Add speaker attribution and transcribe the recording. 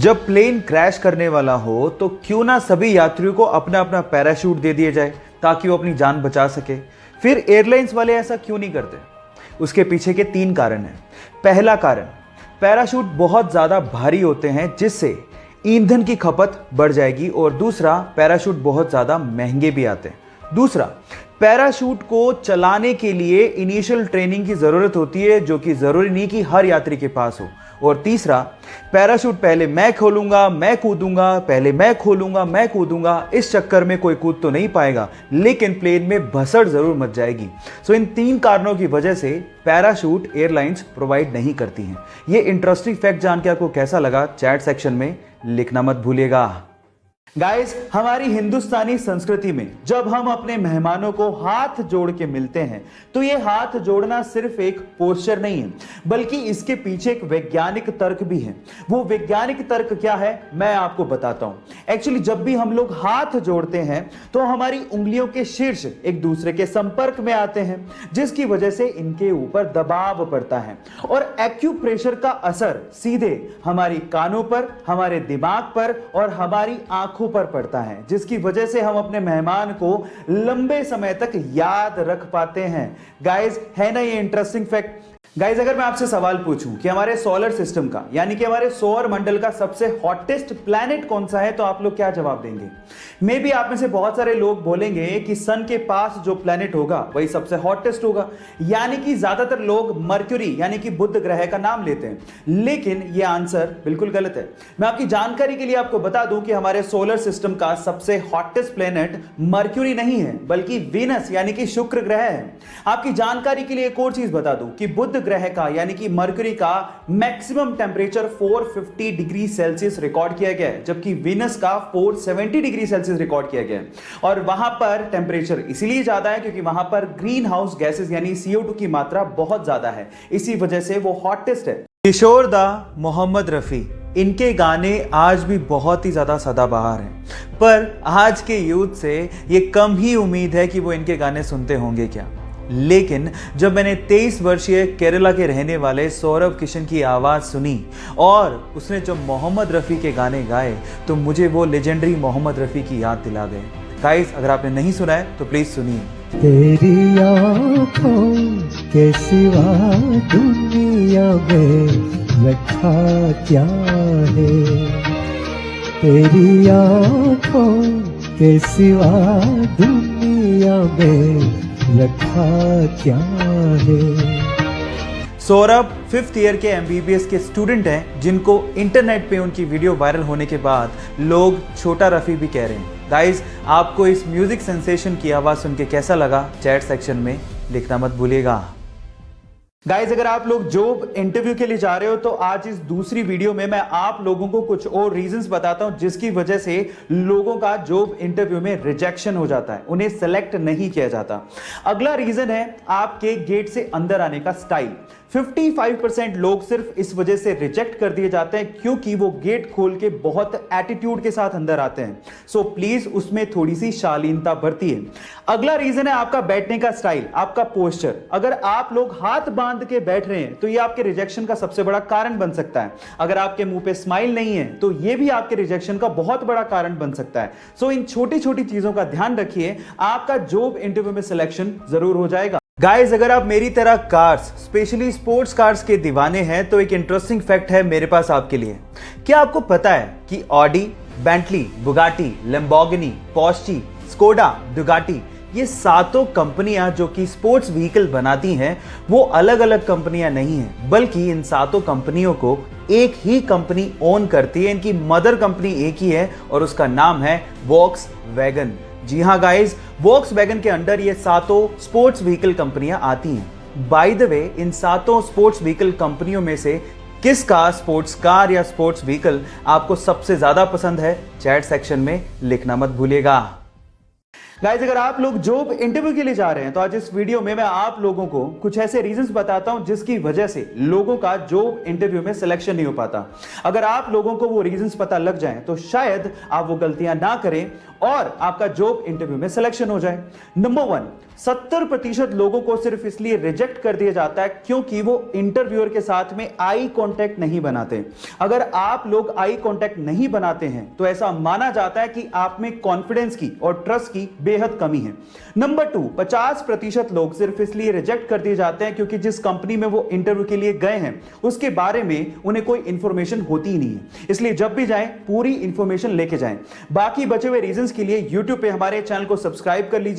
Speaker 1: जब plane crash करने वाला हो तो क्यों ना सभी यात्रियों को अपना अपना पैराशूट दे दिया जाए ताकि वो अपनी जान बचा सके। फिर एयरलाइंस वाले ऐसा क्यों नहीं करते? उसके पीछे के 3 कारण हैं। पहला कारण, पैराशूट बहुत ज़्यादा भारी होते हैं जिससे ईंधन की खपत बढ़ जाएगी, और दूसरा, पैराशूट बहुत ज़्यादा महंगे भी आते हैं। दूसरा, पैराशूट को चलाने के लिए इनिशियल ट्रेनिंग की ज़रूरत होती है जो कि ज़रूरी नहीं कि हर यात्री के पास हो। और तीसरा, पैराशूट पहले मैं खोलूंगा मैं कूदूंगा, पहले मैं खोलूंगा मैं कूदूंगा, इस चक्कर में कोई कूद तो नहीं पाएगा लेकिन प्लेन में भसड़ जरूर मच जाएगी। सो इन 3 कारणों की वजह से पैराशूट एयरलाइंस प्रोवाइड नहीं करती हैं। ये इंटरेस्टिंग फैक्ट जान के आपको कैसा लगा, चैट सेक्शन में लिखना मत भूलिएगा। गाइस, हमारी हिंदुस्तानी संस्कृति में जब हम अपने मेहमानों को हाथ जोड़ के मिलते हैं तो ये हाथ जोड़ना सिर्फ एक पोस्चर नहीं है, बल्कि इसके पीछे एक वैज्ञानिक तर्क भी है। वो वैज्ञानिक तर्क क्या है मैं आपको बताता हूं। एक्चुअली जब भी हम लोग हाथ जोड़ते हैं तो हमारी उंगलियों के शीर्ष एक दूसरे के संपर्क में आते हैं, जिसकी वजह से इनके ऊपर दबाव पड़ता है और एक्यूप्रेशर का असर सीधे हमारी कानों पर, हमारे दिमाग पर और हमारी आंखों पर पड़ता है, जिसकी वजह से हम अपने मेहमान को लंबे समय तक याद रख पाते हैं। गाइस, है ना ये इंटरेस्टिंग फैक्ट? गाइस, अगर मैं आपसे सवाल पूछूं कि हमारे सोलर सिस्टम का यानी कि हमारे सौर मंडल का सबसे हॉटेस्ट प्लैनेट कौन सा है तो आप लोग क्या जवाब देंगे? मे बी आप में से बहुत सारे लोग बोलेंगे कि सन के पास जो प्लैनेट होगा वही सबसे हॉटेस्ट होगा, यानी कि ज्यादातर लोग मर्क्यूरी यानी कि बुध ग्रह का नाम लेते हैं, लेकिन यह आंसर बिल्कुल गलत है। मैं आपकी जानकारी के लिए आपको बता दूं कि हमारे सोलर सिस्टम का सबसे हॉटेस्ट प्लैनेट मर्क्यूरी नहीं है बल्कि वीनस यानी कि शुक्र ग्रह है। आपकी जानकारी के लिए एक और चीज बता दूं कि बुध ग्रह का यानी कि मर्क्यूरी का maximum temperature 450 degree Celsius record किया गया है, जबकि वीनस का 470 डिग्री सेल्सियस रिकॉर्ड किया गया है। और वहां पर टेंपरेचर इसलिए ज्यादा है क्योंकि वहां पर ग्रीन हाउस गैसेस यानी CO2 की मात्रा बहुत ज्यादा है, इसी वजह से वो हॉटेस्ट है। किशोर दा, मोहम्मद रफी, इनके गाने आज भी बहुत ही ज्यादा सदाबहार हैं, पर आज के यूथ से ये कम ही उम्मीद है कि वो इनके गाने सुनते होंगे क्या। लेकिन जब मैंने 23 वर्षीय केरला के रहने वाले सौरभ किशन की आवाज़ सुनी और उसने जब मोहम्मद रफ़ी के गाने गाए तो मुझे वो लेजेंडरी मोहम्मद रफ़ी की याद दिला गए। गाइस, अगर आपने नहीं सुना है तो प्लीज़ सुनिए।
Speaker 2: तेरी आँखों के सिवा दुनिया में रखा क्या है, तेरी आँखों के सिवा दुनिया में रखा क्या है।
Speaker 1: सौरभ 5th ईयर के MBBS के स्टूडेंट हैं जिनको इंटरनेट पे उनकी वीडियो वायरल होने के बाद लोग छोटा रफ़ी भी कह रहे हैं। गाइस, आपको इस म्यूजिक सेंसेशन की आवाज़ सुन के कैसा लगा, चैट सेक्शन में लिखना मत भूलिएगा। गाइस, अगर आप लोग जॉब इंटरव्यू के लिए जा रहे हो तो आज इस दूसरी वीडियो में मैं आप लोगों को कुछ और रीजंस बताता हूं जिसकी वजह से लोगों का जॉब इंटरव्यू में रिजेक्शन हो जाता है, उन्हें सेलेक्ट नहीं किया जाता। अगला रीजन है आपके गेट से अंदर आने का स्टाइल। 55% लोग सिर्फ इस वजह से रिजेक्ट कर दिए जाते हैं क्योंकि वो गेट खोल के बहुत एटीट्यूड के साथ अंदर आते हैं। सो प्लीज उसमें थोड़ी सी शालीनता बरती है। अगला रीजन है आपका बैठने का स्टाइल, आपका पोस्चर। अगर आप लोग हाथ बांध के बैठ रहे हैं तो ये आपके रिजेक्शन का सबसे बड़ा कारण बन सकता है। अगर आपके मुंह पे स्माइल नहीं है तो ये भी आपके रिजेक्शन का बहुत बड़ा कारण बन सकता है। सो इन छोटी छोटी चीजों का ध्यान रखिए, आपका जॉब इंटरव्यू में सिलेक्शन जरूर हो जाएगा। गाइस, अगर आप मेरी तरह कार्स, स्पेशली स्पोर्ट्स कार्स के दीवाने हैं तो एक इंटरेस्टिंग फैक्ट है मेरे पास आपके लिए। क्या आपको पता है कि Audi, Bentley, Bugatti, Lamborghini, Porsche, Skoda, Ducati, ये 7 कंपनियां जो कि स्पोर्ट्स व्हीकल बनाती हैं वो अलग अलग कंपनियां नहीं हैं, बल्कि इन 7 कंपनियों को एक ही कंपनी ओन करती है। इनकी मदर कंपनी एक ही है और उसका नाम है वॉक्सवैगन। जी हाँ गाइस, वॉक्सवैगन के अंडर ये 7 स्पोर्ट्स व्हीकल कंपनियां आती हैं। By the way, in 7 sports vehicle कंपनियों में से किसका स्पोर्ट्स कार या स्पोर्ट्स व्हीकल आपको सबसे ज्यादा पसंद है, चैट सेक्शन में लिखना मत भूलिएगा। गाइस, अगर आप लोग जॉब इंटरव्यू के लिए जा रहे हैं तो आज इस वीडियो में मैं आप लोगों को कुछ ऐसे रीजंस बताता हूं जिसकी वजह से लोगों का जॉब इंटरव्यू में सिलेक्शन नहीं हो पाता। अगर आप लोगों को वो रीजंस पता लग जाएं तो शायद आप वो गलतियां ना करें और आपका जॉब इंटरव्यू में सिलेक्शन हो जाए। नंबर 1, 70% लोगों को सिर्फ इसलिए रिजेक्ट कर दिया जाता है क्योंकि वो इंटरव्यूअर के साथ में आई कांटेक्ट नहीं बनाते। अगर आप लोग आई कांटेक्ट नहीं बनाते हैं तो ऐसा माना जाता है कि आप में कॉन्फिडेंस की और ट्रस्ट की बेहद कमी है। नंबर 2, 50% लोग सिर्फ इसलिए रिजेक्ट कर दिए जाते हैं क्योंकि जिस कंपनी में वो इंटरव्यू के लिए गए हैं उसके बारे में उन्हें कोई इंफॉर्मेशन होती ही नहीं है। इसलिए जब भी जाएं पूरी इंफॉर्मेशन लेके जाएं। बाकी बचे हुए रीजंस के लिए YouTube पे हमारे चैनल को सब्सक्राइब कर लीजिए।